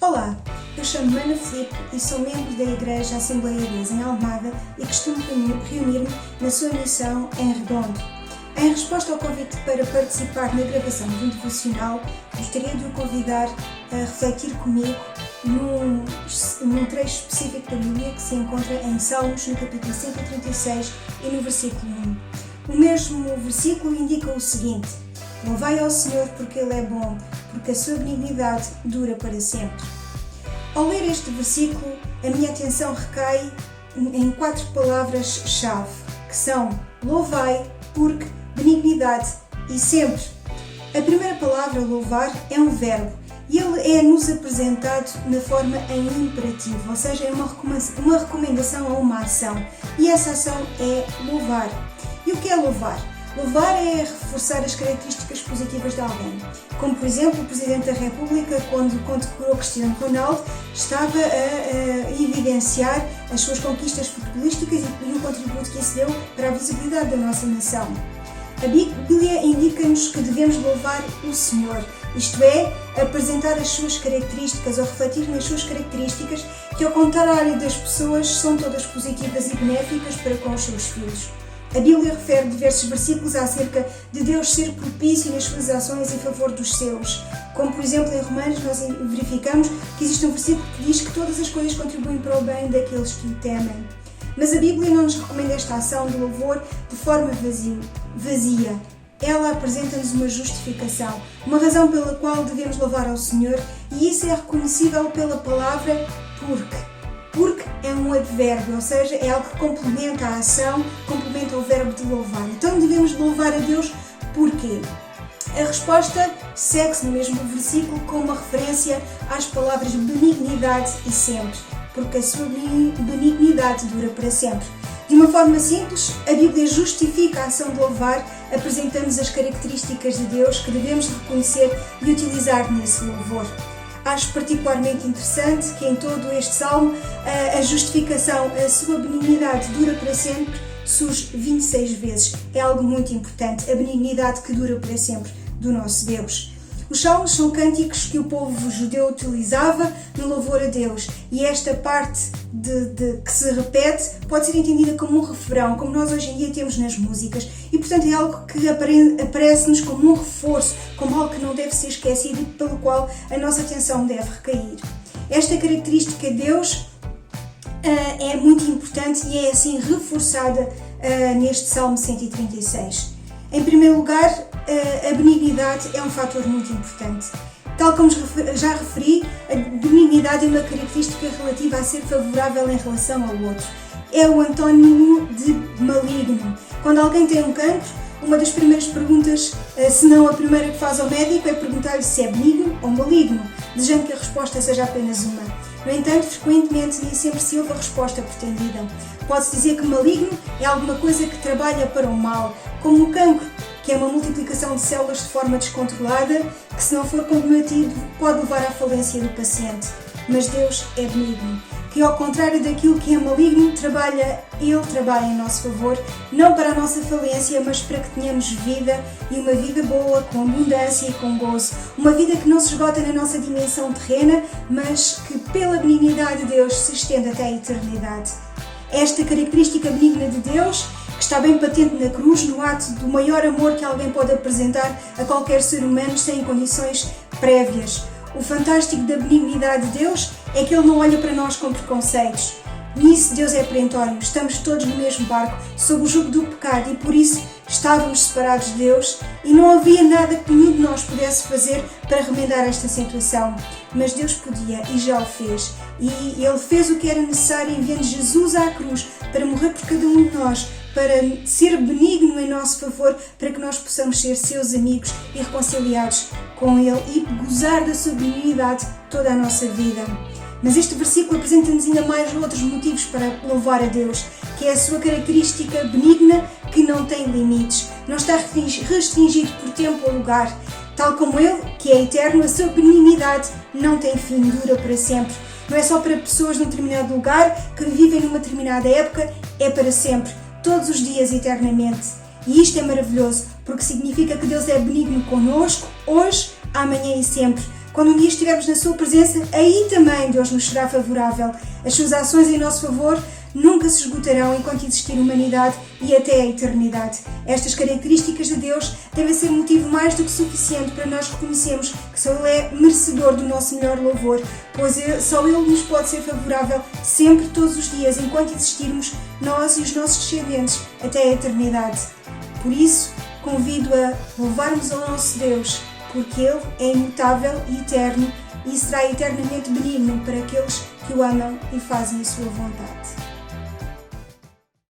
Olá, eu chamo-me Ana Filipe e sou membro da Igreja Assembleia de Deus em Almada e costumo reunir-me na sua missão em Redondo. Em resposta ao convite para participar na gravação de um devocional, gostaria de o convidar a refletir comigo num trecho específico da Bíblia que se encontra em Salmos, no capítulo 136 e no versículo 1. O mesmo versículo indica o seguinte: Louvai ao Senhor porque Ele é bom, porque a sua benignidade dura para sempre. Ao ler este versículo, a minha atenção recai em 4 palavras-chave, que são louvai, porque, benignidade e sempre. A primeira palavra, louvar, é um verbo e ele é-nos apresentado na forma em imperativo, ou seja, é uma recomendação a uma ação, e essa ação é louvar. E o que é louvar? Louvar é reforçar as características positivas de alguém, como por exemplo o Presidente da República, quando condecorou Cristiano Ronaldo, estava a evidenciar as suas conquistas futebolísticas e o contributo que isso deu para a visibilidade da nossa nação. A Bíblia indica-nos que devemos louvar o Senhor, isto é, apresentar as suas características ou refletir nas suas características que, ao contrário das pessoas, são todas positivas e benéficas para com os seus filhos. A Bíblia refere diversos versículos acerca de Deus ser propício nas suas ações em favor dos seus. Como, por exemplo, em Romanos nós verificamos que existe um versículo que diz que todas as coisas contribuem para o bem daqueles que o temem. Mas a Bíblia não nos recomenda esta ação de louvor de forma vazia. Ela apresenta-nos uma justificação, uma razão pela qual devemos louvar ao Senhor, e isso é reconhecível pela palavra porque. Porque é um advérbio, ou seja, é algo que complementa a ação, complementa o verbo de louvar. Então devemos louvar a Deus porquê? A resposta segue-se no mesmo versículo com uma referência às palavras benignidade e sempre, porque a sua benignidade dura para sempre. De uma forma simples, a Bíblia justifica a ação de louvar, apresentando-nos as características de Deus que devemos reconhecer e utilizar nesse louvor. Acho particularmente interessante que em todo este salmo a justificação, a sua benignidade dura para sempre, surge 26 vezes. É algo muito importante, a benignidade que dura para sempre do nosso Deus. Os salmos são cânticos que o povo judeu utilizava no louvor a Deus, e esta parte que se repete pode ser entendida como um refrão, como nós hoje em dia temos nas músicas, e portanto é algo que aparece-nos como um reforço, como algo que não deve ser esquecido e pelo qual a nossa atenção deve recair. Esta característica de Deus é muito importante e é assim reforçada neste Salmo 136. Em primeiro lugar, a benignidade é um fator muito importante. Tal como já referi, a benignidade é uma característica relativa a ser favorável em relação ao outro. É o antónimo de maligno. Quando alguém tem um cancro, uma das primeiras perguntas, se não a primeira que faz ao médico, é perguntar-lhe se é benigno ou maligno, desejando que a resposta seja apenas uma. No entanto, frequentemente nem sempre se ouve a resposta pretendida. Pode-se dizer que maligno é alguma coisa que trabalha para o mal, como o cancro, que é uma multiplicação de células de forma descontrolada, que se não for combatido pode levar à falência do paciente. Mas Deus é benigno, que ao contrário daquilo que é maligno, Ele trabalha em nosso favor, não para a nossa falência, mas para que tenhamos vida, e uma vida boa, com abundância e com gozo. Uma vida que não se esgota na nossa dimensão terrena, mas que pela benignidade de Deus se estende até a eternidade. Esta característica benigna de Deus, que está bem patente na cruz, no ato do maior amor que alguém pode apresentar a qualquer ser humano sem condições prévias. O fantástico da benignidade de Deus é que Ele não olha para nós com preconceitos. Nisso Deus é perentório, estamos todos no mesmo barco, sob o jugo do pecado, e por isso estávamos separados de Deus e não havia nada que nenhum de nós pudesse fazer para remendar esta situação. Mas Deus podia e já o fez. E Ele fez o que era necessário, enviando Jesus à cruz para morrer por cada um de nós, para ser benigno em nosso favor, para que nós possamos ser seus amigos e reconciliados com Ele e gozar da sua benignidade toda a nossa vida. Mas este versículo apresenta-nos ainda mais outros motivos para louvar a Deus, que é a sua característica benigna que não tem limites, não está restringido por tempo ou lugar. Tal como Ele, que é eterno, a sua benignidade não tem fim, dura para sempre. Não é só para pessoas num determinado lugar, que vivem numa determinada época, é para sempre, todos os dias, eternamente. E isto é maravilhoso, porque significa que Deus é benigno connosco, hoje, amanhã e sempre. Quando um dia estivermos na sua presença, aí também Deus nos será favorável. As suas ações em nosso favor nunca se esgotarão enquanto existir humanidade e até a eternidade. Estas características de Deus devem ser motivo mais do que suficiente para nós reconhecermos que só Ele é merecedor do nosso melhor louvor, pois só Ele nos pode ser favorável sempre, todos os dias, enquanto existirmos nós e os nossos descendentes até a eternidade. Por isso, convido a louvarmos ao nosso Deus, porque Ele é imutável e eterno e será eternamente benigno para aqueles que o amam e fazem a sua vontade.